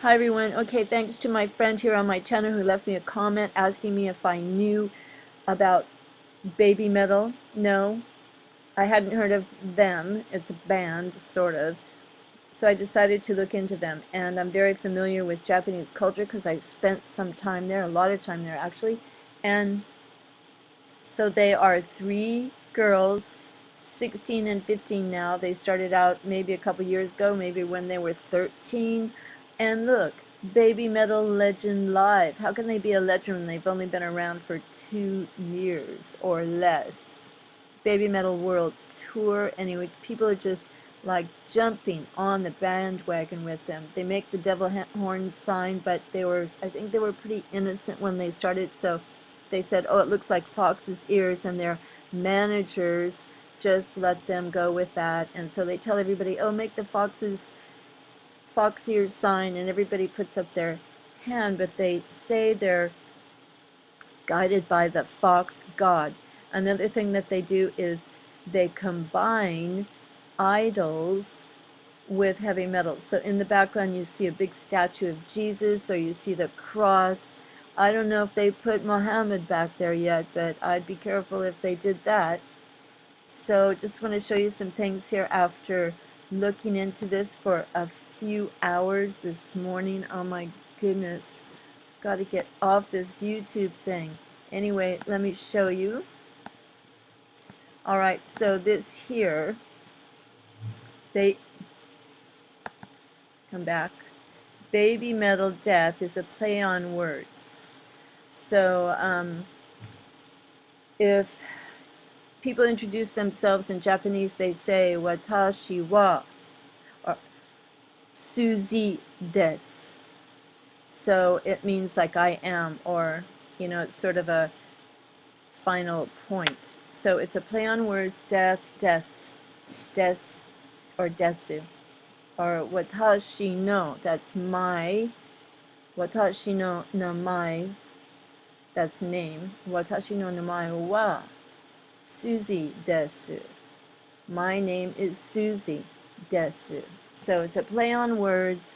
Hi everyone. Okay, thanks to my friend here on my channel who left me a comment asking me if I knew about Baby Metal. No, I hadn't heard of them. It's a band, sort of. So I decided to look into them, and I'm very familiar with Japanese culture because I spent some time there, a lot of time there actually. And so they are three girls, 16 and 15 now. They started out maybe a couple years ago, maybe when they were 13. And look, Baby Metal Legend Live. How can they be a legend when they've only been around for 2 years or less? Baby Metal World Tour. Anyway, people are just like jumping on the bandwagon with them. They make the devil horn sign, but I think they were pretty innocent when they started, so they said, oh, it looks like fox's ears, and their managers just let them go with that. And so they tell everybody, oh, make the fox ears sign, and everybody puts up their hand, but they say they're guided by the fox god. Another thing that they do is they combine idols with heavy metal. So in the background you see a big statue of Jesus, or you see the cross. I don't know if they put Muhammad back there yet, but I'd be careful if they did that. So just want to show you some things here after looking into this for a few hours this morning. Oh my goodness, got to get off this YouTube thing. Anyway, let me show you. Alright, so this here, they come back. Baby Metal Death is a play on words. So if people introduce themselves in Japanese, they say watashi wa or Suzy desu. So it means like I am, or it's sort of a final point. So it's a play on words, death, des, or desu. Or watashi no, that's my. Watashi no namae, that's name. Watashi no namae wa Suzy desu. My name is Suzy desu. So it's a play on words.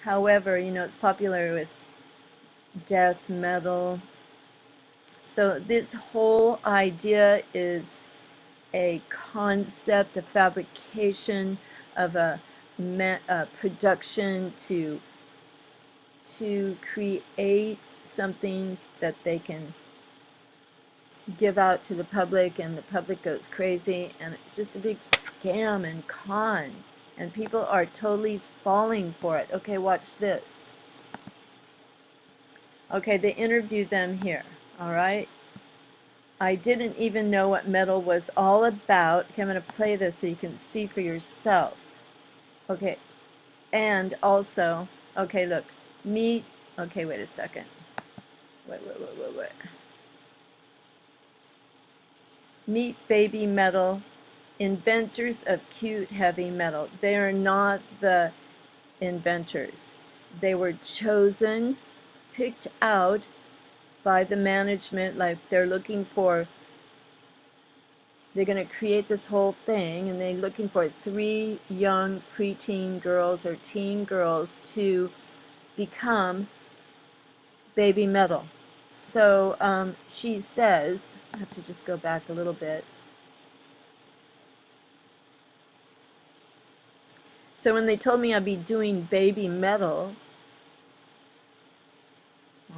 However, it's popular with death metal. So this whole idea is a concept, a fabrication of a production to create something that they can give out to the public, and the public goes crazy, and it's just a big scam and con, and people are totally falling for it. Okay, watch this. Okay, they interviewed them here. All right, I didn't even know what metal was all about. Okay, I'm going to play this so you can see for yourself. Okay, and also, okay, look, okay, wait a second. Wait. Meet Baby Metal, inventors of cute heavy metal. They are not the inventors. They were chosen, picked out by the management, like they're going to create this whole thing, and they're looking for 3 young preteen girls or teen girls to become Baby Metal. So she says, I have to just go back a little bit. So when they told me I'd be doing Baby Metal,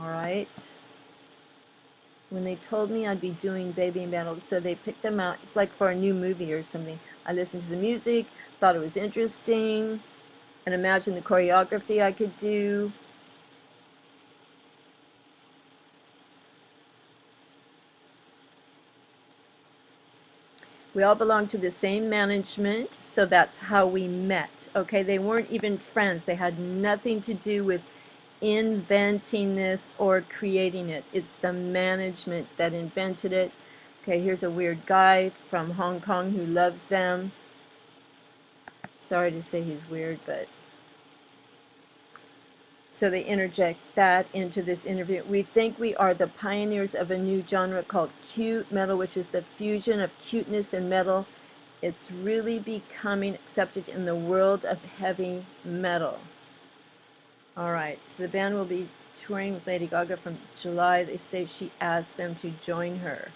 all right, when they told me I'd be doing Baby Metal, so they picked them out. It's like for a new movie or something. I listened to the music, thought it was interesting, and imagined the choreography I could do. We all belong to the same management, so that's how we met. Okay, they weren't even friends. They had nothing to do with inventing this or creating it. It's the management that invented it. Okay, here's a weird guy from Hong Kong who loves them. Sorry to say he's weird, but so they interject that into this interview. We think we are the pioneers of a new genre called cute metal, which is the fusion of cuteness and metal. It's really becoming accepted in the world of heavy metal. All right, so the band will be touring with Lady Gaga from July. They say she asked them to join her.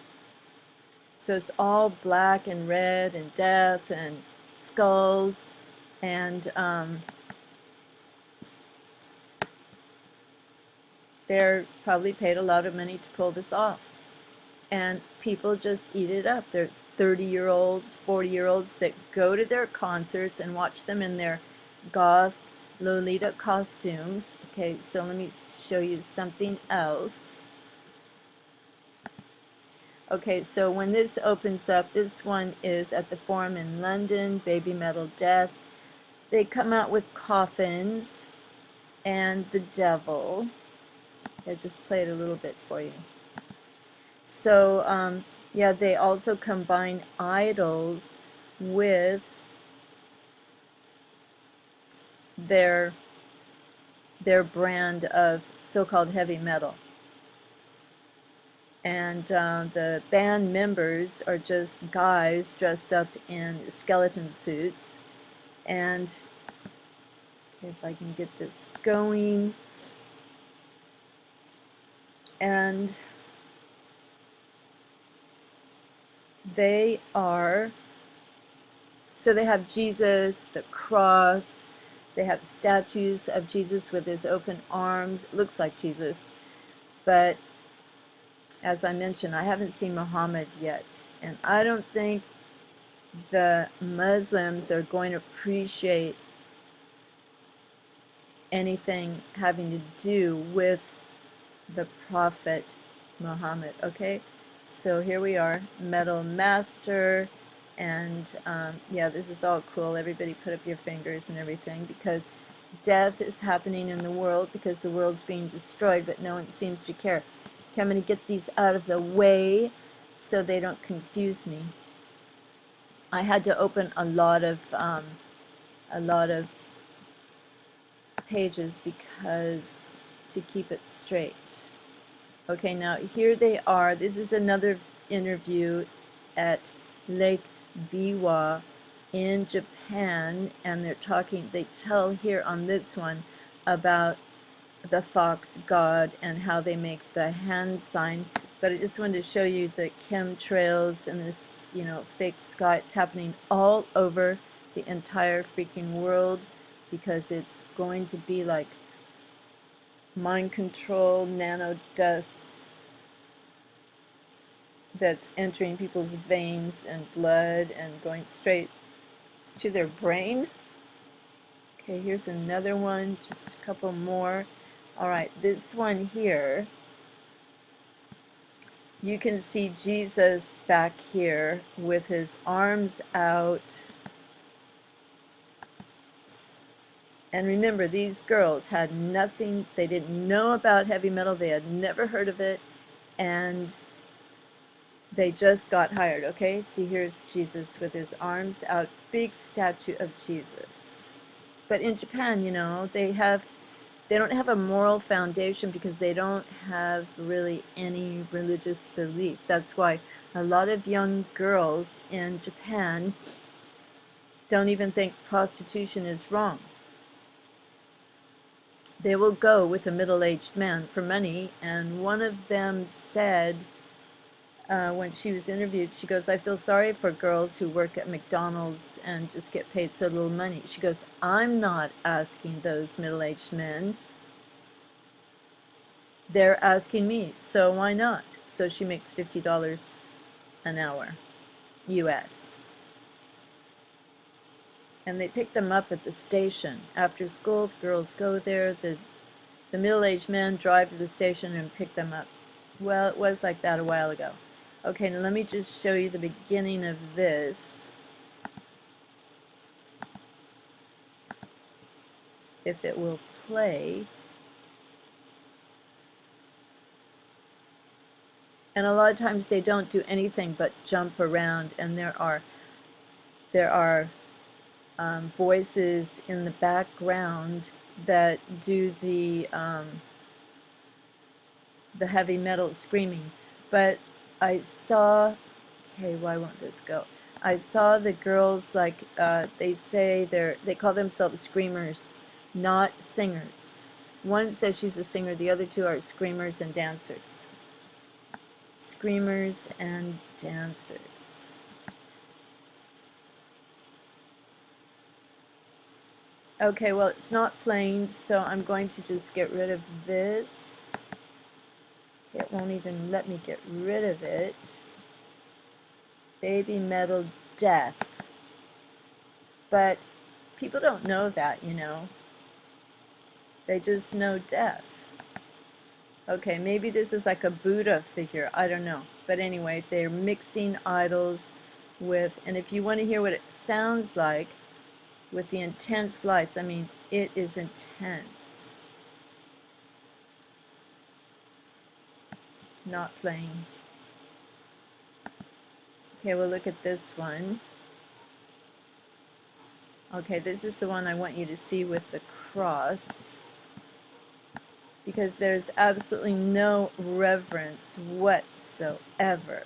So it's all black and red and death and skulls, and they're probably paid a lot of money to pull this off. And people just eat it up. They're 30-year-olds, 40-year-olds that go to their concerts and watch them in their goth Lolita costumes. Okay, so let me show you something else. Okay, so when this opens up, this one is at the Forum in London, Babymetal Death. They come out with coffins and the devil. I just played a little bit for you. So, yeah, they also combine idols with their brand of so-called heavy metal. And the band members are just guys dressed up in skeleton suits. And if I can get this going. And they are, so they have Jesus, the cross, they have statues of Jesus with his open arms. It looks like Jesus, but as I mentioned, I haven't seen Muhammad yet, and I don't think the Muslims are going to appreciate anything having to do with the Prophet Muhammad. Okay, so here we are, Metal Master, and yeah, this is all cool. Everybody put up your fingers and everything, because death is happening in the world, because the world's being destroyed, but no one seems to care. Okay, I'm going to get these out of the way so they don't confuse me. I had to open a lot of pages because to keep it straight. Okay, now here they are. This is another interview at Lake Biwa in Japan, and they're talking, they tell here on this one about the fox god and how they make the hand sign. But I just wanted to show you the chemtrails and this, you know, fake sky. It's happening all over the entire freaking world, because it's going to be like mind control, nano dust that's entering people's veins and blood and going straight to their brain. Okay, here's another one, just a couple more. All right, this one here, you can see Jesus back here with his arms out. And remember, these girls had nothing, they didn't know about heavy metal, they had never heard of it, and they just got hired. Okay, see, here's Jesus with his arms out, big statue of Jesus. But in Japan, you know, they don't have a moral foundation, because they don't have really any religious belief. That's why a lot of young girls in Japan don't even think prostitution is wrong. They will go with a middle-aged man for money, and one of them said, when she was interviewed, she goes, I feel sorry for girls who work at McDonald's and just get paid so little money. She goes, I'm not asking those middle-aged men. They're asking me, so why not? So she makes $50 an hour, US. And they pick them up at the station. After school, the girls go there. The middle-aged men drive to the station and pick them up. Well, it was like that a while ago. Okay, now let me just show you the beginning of this. If it will play. And a lot of times they don't do anything but jump around, and there are voices in the background that do the heavy metal screaming. But I saw, okay, why won't this go? I saw the girls, like they say they call themselves screamers, not singers. One says she's a singer, the other two are screamers and dancers. Screamers and dancers. Okay, well, it's not playing, so I'm going to just get rid of this. It won't even let me get rid of it. Babymetal Death. But people don't know that, you know. They just know death. Okay, maybe this is like a Buddha figure. I don't know. But anyway, they're mixing idols with, and if you want to hear what it sounds like, with the intense lights, I mean, it is intense. Not playing. Okay, we'll look at this one. Okay, this is the one I want you to see with the cross, because there's absolutely no reverence whatsoever.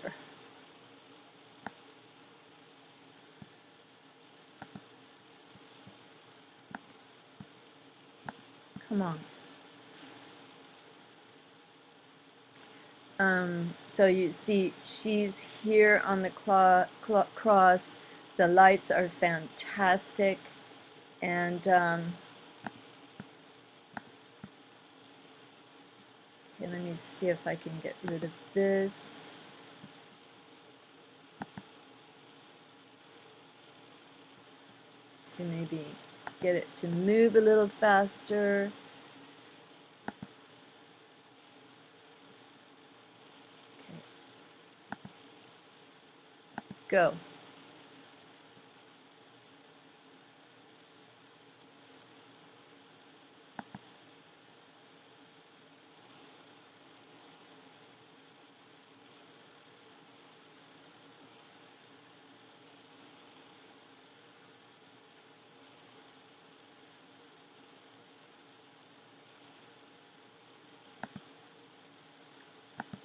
Come on. So you see, she's here on the cross. The lights are fantastic, and okay, let me see if I can get rid of this. To maybe get it to move a little faster. Okay. Go.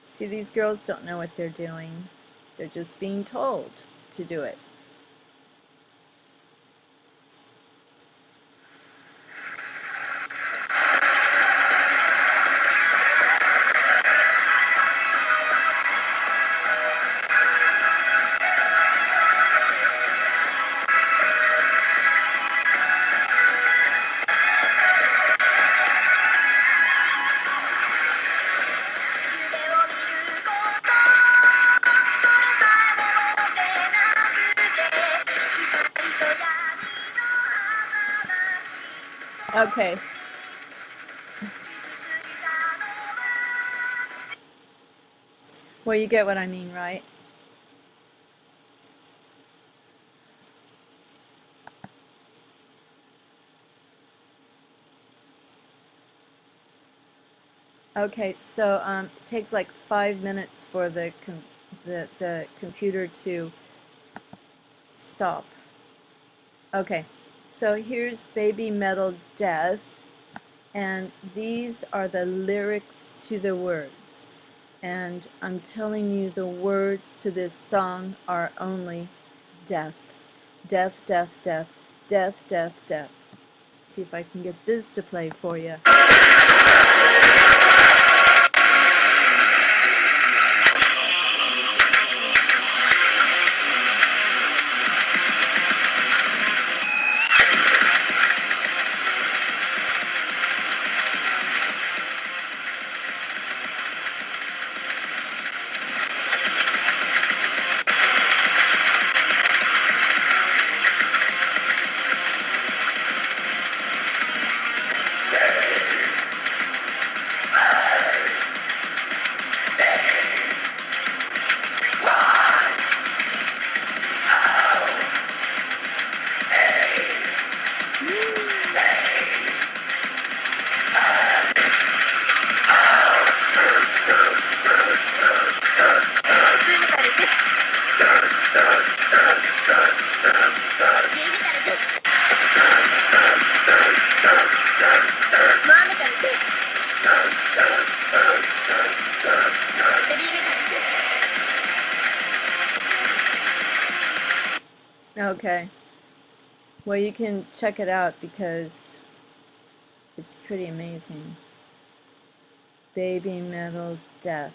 See, these girls don't know what they're doing. They're just being told to do it. Okay. Well, you get what I mean, right? Okay, so it takes like 5 minutes for the computer to stop. Okay, so here's Babymetal Death, and these are the lyrics to the words. And I'm telling you, the words to this song are only death. Death, death, death, death, death, death. See if I can get this to play for you. Okay. Well, you can check it out because It's pretty amazing. Babymetal Death